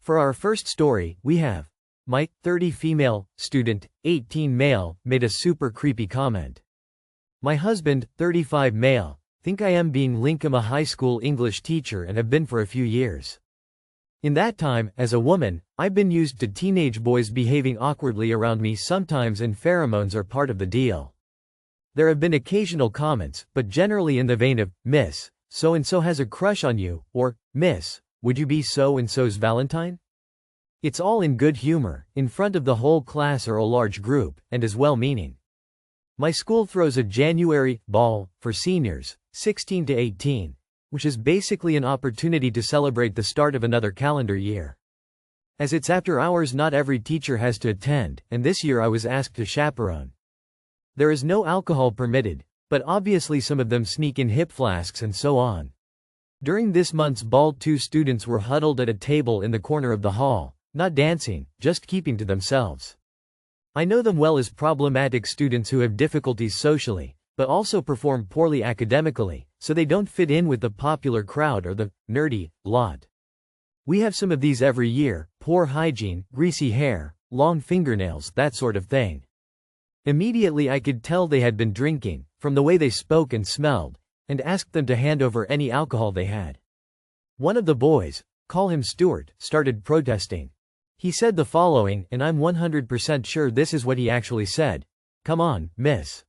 For our first story, we have my 30 female, student, 18 male, made a super creepy comment. My husband, 35 male, think I am being Lincoln a high school English teacher and have been for a few years. In that time, as a woman, I've been used to teenage boys behaving awkwardly around me sometimes, and pheromones are part of the deal. There have been occasional comments, but generally in the vein of, Miss, so-and-so has a crush on you, or, Miss, would you be so-and-so's Valentine? It's all in good humor, in front of the whole class or a large group, and is well-meaning. My school throws a January ball for seniors, 16 to 18, which is basically an opportunity to celebrate the start of another calendar year. As it's after hours, not every teacher has to attend, and this year I was asked to chaperone. There is no alcohol permitted, but obviously some of them sneak in hip flasks and so on. During this month's ball, 2 students were huddled at a table in the corner of the hall, not dancing, just keeping to themselves. I know them well as problematic students who have difficulties socially, but also perform poorly academically, so they don't fit in with the popular crowd or the nerdy lot. We have some of these every year: poor hygiene, greasy hair, long fingernails, that sort of thing. Immediately I could tell they had been drinking, from the way they spoke and smelled, and asked them to hand over any alcohol they had. One of the boys, call him Stuart, started protesting. He said the following, and I'm 100% sure this is what he actually said. Come on, miss.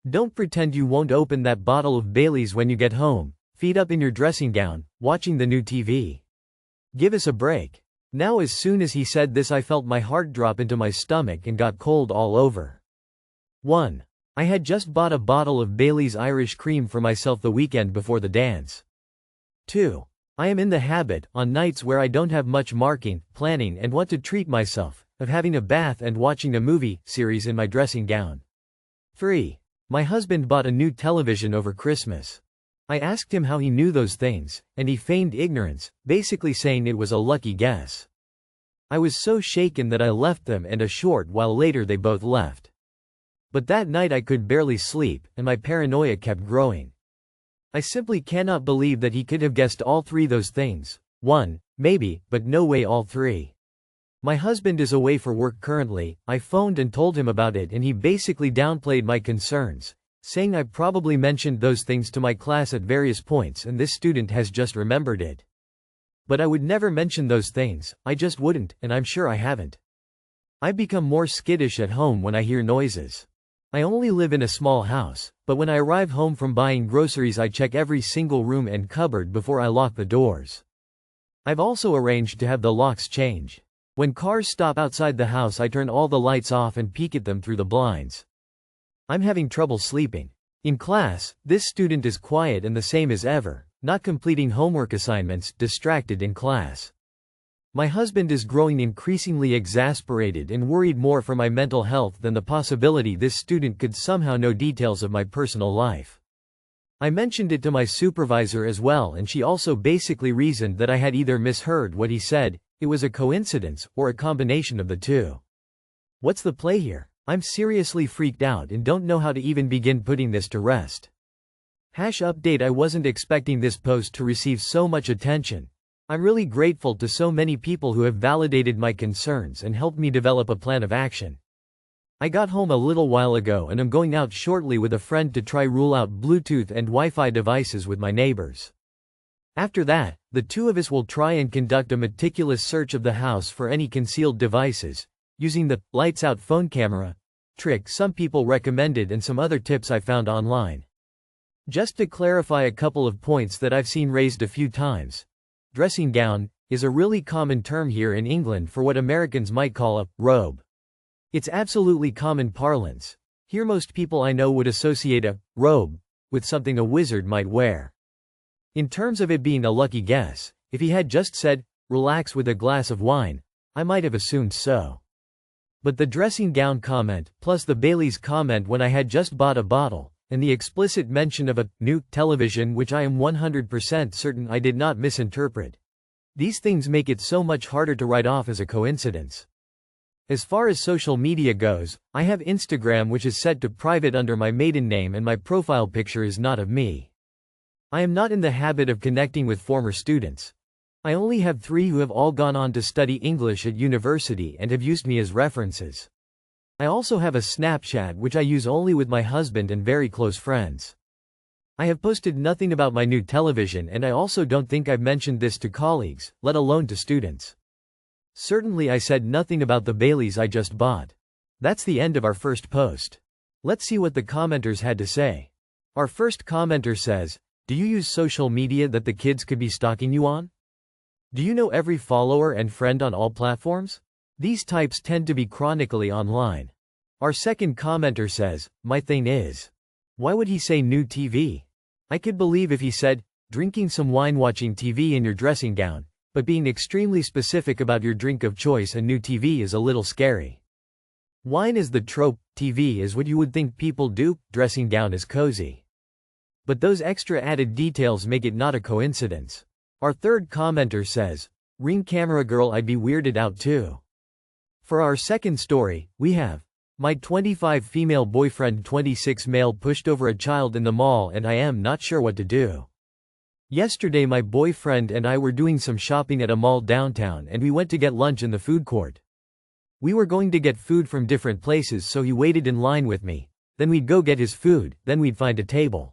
Don't pretend you won't open that bottle of Bailey's when you get home, feet up in your dressing gown, watching the new TV. Give us a break. Now, as soon as he said this, I felt my heart drop into my stomach and got cold all over. 1. I had just bought a bottle of Bailey's Irish Cream for myself the weekend before the dance. 2. I am in the habit, on nights where I don't have much marking, planning and want to treat myself, of having a bath and watching a movie series in my dressing gown. 3. My husband bought a new television over Christmas. I asked him how he knew those things, and he feigned ignorance, basically saying it was a lucky guess. I was so shaken that I left them, and a short while later they both left. But that night I could barely sleep, and my paranoia kept growing. I simply cannot believe that he could have guessed all 3 those things. 1, maybe, but no way all 3. My husband is away for work currently. I phoned and told him about it, and he basically downplayed my concerns, saying I probably mentioned those things to my class at various points and this student has just remembered it. But I would never mention those things, I just wouldn't, and I'm sure I haven't. I become more skittish at home when I hear noises. I only live in a small house, but when I arrive home from buying groceries I check every single room and cupboard before I lock the doors. I've also arranged to have the locks changed. When cars stop outside the house I turn all the lights off and peek at them through the blinds. I'm having trouble sleeping. In class, this student is quiet and the same as ever, not completing homework assignments, distracted in class. My husband is growing increasingly exasperated and worried more for my mental health than the possibility this student could somehow know details of my personal life. I mentioned it to my supervisor as well, and she also basically reasoned that I had either misheard what he said, it was a coincidence, or a combination of the 2. What's the play here? I'm seriously freaked out and don't know how to even begin putting this to rest. Update: I wasn't expecting this post to receive so much attention. I'm really grateful to so many people who have validated my concerns and helped me develop a plan of action. I got home a little while ago and am going out shortly with a friend to try rule out Bluetooth and Wi-Fi devices with my neighbors. After that, the 2 of us will try and conduct a meticulous search of the house for any concealed devices, using the lights out phone camera trick some people recommended and some other tips I found online. Just to clarify a couple of points that I've seen raised a few times. Dressing gown is a really common term here in England for what Americans might call a robe. It's absolutely common parlance. Here most people I know would associate a robe with something a wizard might wear. In terms of it being a lucky guess, if he had just said, relax with a glass of wine, I might have assumed so. But the dressing gown comment, plus the Bailey's comment when I had just bought a bottle, and the explicit mention of a new television which I am 100% certain I did not misinterpret. These things make it so much harder to write off as a coincidence. As far as social media goes, I have Instagram, which is set to private under my maiden name, and my profile picture is not of me. I am not in the habit of connecting with former students. I only have 3 who have all gone on to study English at university and have used me as references. I also have a Snapchat which I use only with my husband and very close friends. I have posted nothing about my new television, and I also don't think I've mentioned this to colleagues, let alone to students. Certainly I said nothing about the Baileys I just bought. That's the end of our first post. Let's see what the commenters had to say. Our first commenter says, "Do you use social media that the kids could be stalking you on? Do you know every follower and friend on all platforms? These types tend to be chronically online." Our second commenter says, "My thing is, why would he say new TV? I could believe if he said, drinking some wine watching TV in your dressing gown, but being extremely specific about your drink of choice and new TV is a little scary. Wine is the trope, TV is what you would think people do, dressing gown is cozy. But those extra added details make it not a coincidence." Our third commenter says, "Ring camera girl, I'd be weirded out too." For our second story, we have, "My 25 female boyfriend 26 male pushed over a child in the mall and I am not sure what to do. Yesterday my boyfriend and I were doing some shopping at a mall downtown and we went to get lunch in the food court. We were going to get food from different places, so he waited in line with me, then we'd go get his food, then we'd find a table.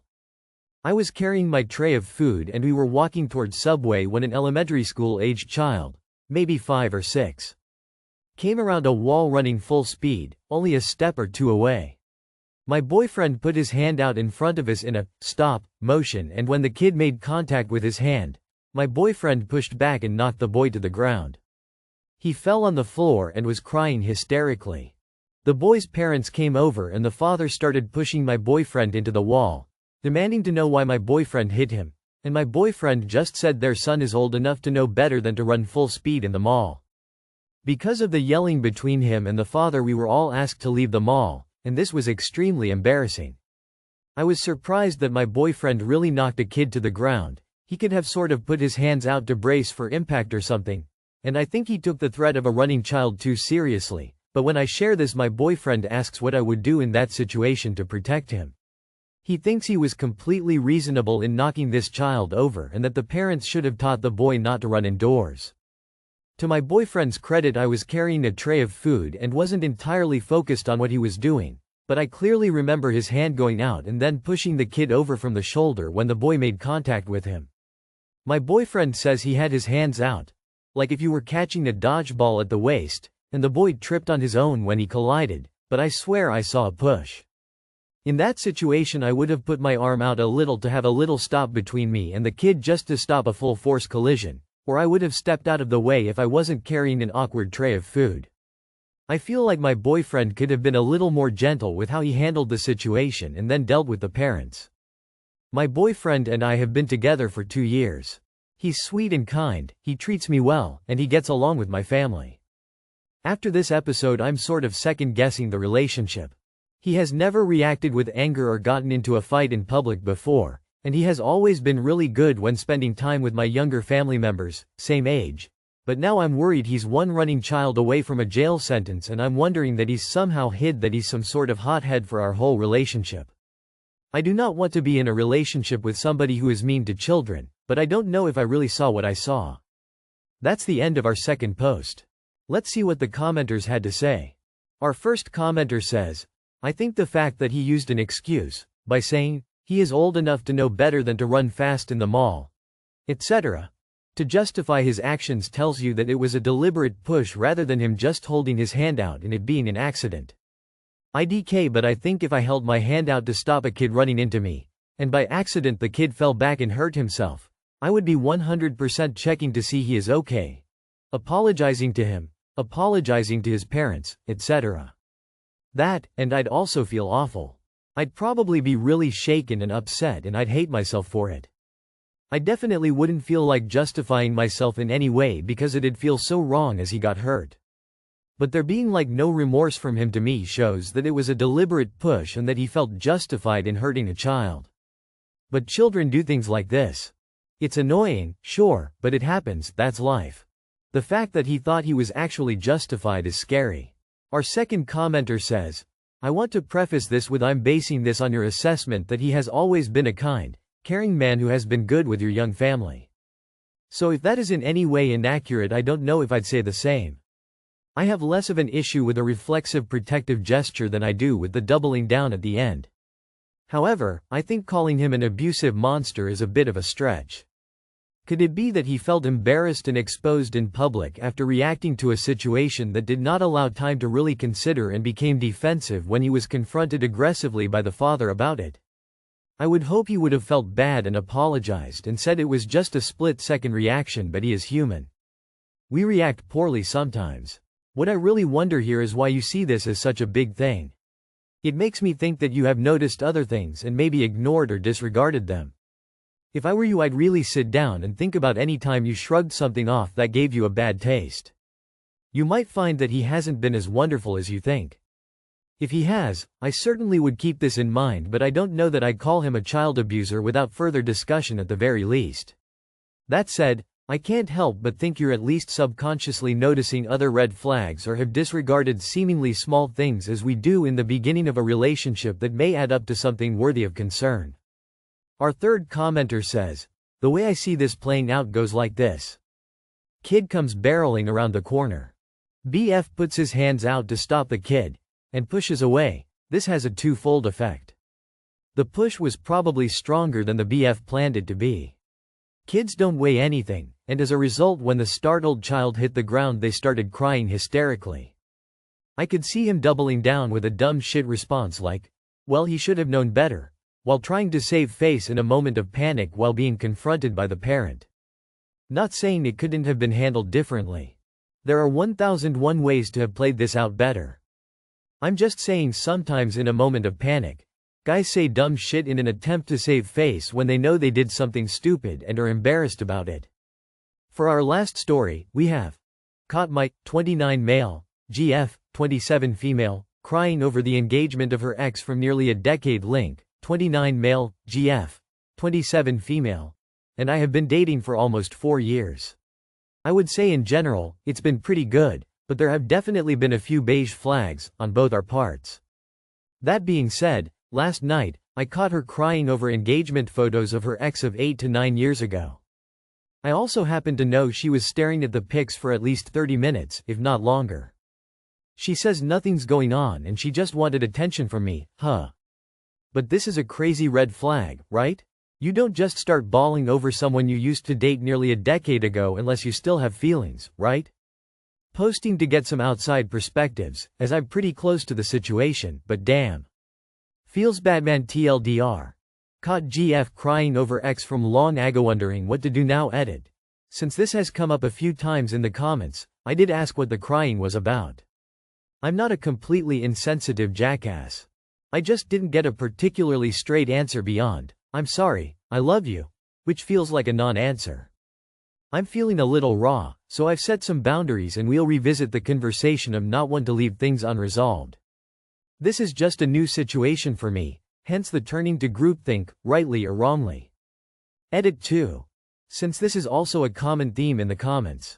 I was carrying my tray of food and we were walking towards Subway when an elementary school-aged child, maybe 5 or 6, came around a wall running full speed, only a step or 2 away. My boyfriend put his hand out in front of us in a stop motion, and when the kid made contact with his hand, my boyfriend pushed back and knocked the boy to the ground. He fell on the floor and was crying hysterically. The boy's parents came over and the father started pushing my boyfriend into the wall, demanding to know why my boyfriend hit him, and my boyfriend just said their son is old enough to know better than to run full speed in the mall. Because of the yelling between him and the father, we were all asked to leave the mall, and this was extremely embarrassing. I was surprised that my boyfriend really knocked a kid to the ground. He could have sort of put his hands out to brace for impact or something, and I think he took the threat of a running child too seriously, but when I share this, my boyfriend asks what I would do in that situation to protect him. He thinks he was completely reasonable in knocking this child over and that the parents should have taught the boy not to run indoors. To my boyfriend's credit, I was carrying a tray of food and wasn't entirely focused on what he was doing, but I clearly remember his hand going out and then pushing the kid over from the shoulder when the boy made contact with him. My boyfriend says he had his hands out, like if you were catching a dodgeball at the waist, and the boy tripped on his own when he collided, but I swear I saw a push. In that situation I would have put my arm out a little to have a little stop between me and the kid just to stop a full force collision, or I would have stepped out of the way if I wasn't carrying an awkward tray of food. I feel like my boyfriend could have been a little more gentle with how he handled the situation and then dealt with the parents. My boyfriend and I have been together for 2 years. He's sweet and kind, he treats me well, and he gets along with my family. After this episode I'm sort of second-guessing the relationship. He has never reacted with anger or gotten into a fight in public before, and he has always been really good when spending time with my younger family members, same age. But now I'm worried he's one running child away from a jail sentence, and I'm wondering that he's somehow hid that he's some sort of hothead for our whole relationship. I do not want to be in a relationship with somebody who is mean to children, but I don't know if I really saw what I saw." That's the end of our second post. Let's see what the commenters had to say. Our first commenter says, "I think the fact that he used an excuse, by saying, he is old enough to know better than to run fast in the mall, etc., to justify his actions tells you that it was a deliberate push rather than him just holding his hand out and it being an accident. IDK, but I think if I held my hand out to stop a kid running into me, and by accident the kid fell back and hurt himself, I would be 100% checking to see he is okay, apologizing to him, apologizing to his parents, etc. That, and I'd also feel awful. I'd probably be really shaken and upset and I'd hate myself for it. I definitely wouldn't feel like justifying myself in any way because it'd feel so wrong as he got hurt. But there being like no remorse from him to me shows that it was a deliberate push and that he felt justified in hurting a child. But children do things like this. It's annoying, sure, but it happens, that's life. The fact that he thought he was actually justified is scary." Our second commenter says, "I want to preface this with I'm basing this on your assessment that he has always been a kind, caring man who has been good with your young family. So if that is in any way inaccurate, I don't know if I'd say the same. I have less of an issue with a reflexive protective gesture than I do with the doubling down at the end. However, I think calling him an abusive monster is a bit of a stretch. Could it be that he felt embarrassed and exposed in public after reacting to a situation that did not allow time to really consider and became defensive when he was confronted aggressively by the father about it? I would hope he would have felt bad and apologized and said it was just a split-second reaction, but he is human. We react poorly sometimes. What I really wonder here is why you see this as such a big thing. It makes me think that you have noticed other things and maybe ignored or disregarded them. If I were you, I'd really sit down and think about any time you shrugged something off that gave you a bad taste. You might find that he hasn't been as wonderful as you think. If he has, I certainly would keep this in mind, but I don't know that I'd call him a child abuser without further discussion at the very least. That said, I can't help but think you're at least subconsciously noticing other red flags or have disregarded seemingly small things as we do in the beginning of a relationship that may add up to something worthy of concern. Our third commenter says, "The way I see this playing out goes like this. Kid comes barreling around the corner. BF puts his hands out to stop the kid, and pushes away. This has a twofold effect. The push was probably stronger than the BF planned it to be. Kids don't weigh anything, and as a result when the startled child hit the ground they started crying hysterically. I could see him doubling down with a dumb shit response like, well, he should have known better, while trying to save face in a moment of panic while being confronted by the parent. Not saying it couldn't have been handled differently. There are 1001 ways to have played this out better. I'm just saying sometimes in a moment of panic, guys say dumb shit in an attempt to save face when they know they did something stupid and are embarrassed about it. For our last story, we have caught Mike, 29 male, GF, 27 female, crying over the engagement of her ex from nearly a decade. Link, 29 male, GF, 27 female, and I have been dating for almost 4 years. I would say in general, it's been pretty good, but there have definitely been a few beige flags, on both our parts. That being said, last night, I caught her crying over engagement photos of her ex of 8 to 9 years ago. I also happened to know she was staring at the pics for at least 30 minutes, if not longer. She says nothing's going on and she just wanted attention from me, huh? But this is a crazy red flag, right? You don't just start bawling over someone you used to date nearly a decade ago unless you still have feelings, right? Posting to get some outside perspectives, as I'm pretty close to the situation, but damn. Feels bad, man. TLDR. Caught GF crying over ex from long ago, wondering what to do now. Edit. Since this has come up a few times in the comments, I did ask what the crying was about. I'm not a completely insensitive jackass. I just didn't get a particularly straight answer beyond, "I'm sorry, I love you," which feels like a non-answer. I'm feeling a little raw, so I've set some boundaries and we'll revisit the conversation of not want to leave things unresolved. This is just a new situation for me, hence the turning to groupthink, rightly or wrongly. Edit 2. Since this is also a common theme in the comments.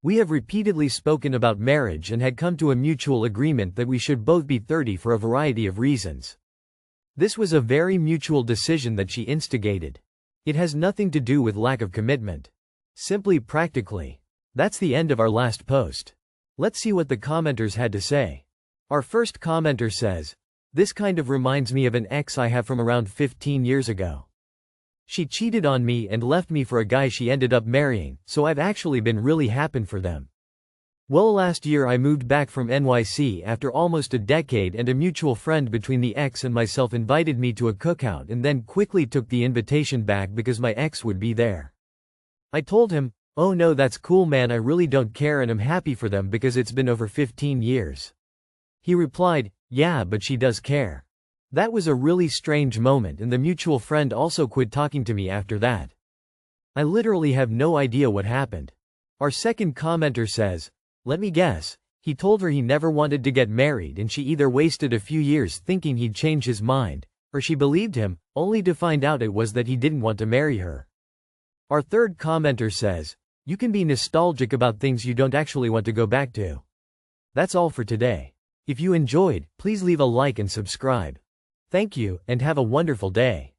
We have repeatedly spoken about marriage and had come to a mutual agreement that we should both be 30 for a variety of reasons. This was a very mutual decision that she instigated. It has nothing to do with lack of commitment. Simply practically. That's the end of our last post. Let's see what the commenters had to say. Our first commenter says, "This kind of reminds me of an ex I have from around 15 years ago. She cheated on me and left me for a guy she ended up marrying, so I've actually been really happy for them. Well, last year I moved back from NYC after almost a decade and a mutual friend between the ex and myself invited me to a cookout and then quickly took the invitation back because my ex would be there. I told him, 'Oh no, that's cool, man, I really don't care and I'm happy for them because it's been over 15 years. He replied, "Yeah, but she does care." That was a really strange moment and the mutual friend also quit talking to me after that. I literally have no idea what happened. Our second commenter says, "Let me guess, he told her he never wanted to get married and she either wasted a few years thinking he'd change his mind, or she believed him, only to find out it was that he didn't want to marry her." Our third commenter says, "You can be nostalgic about things you don't actually want to go back to." That's all for today. If you enjoyed, please leave a like and subscribe. Thank you, and have a wonderful day.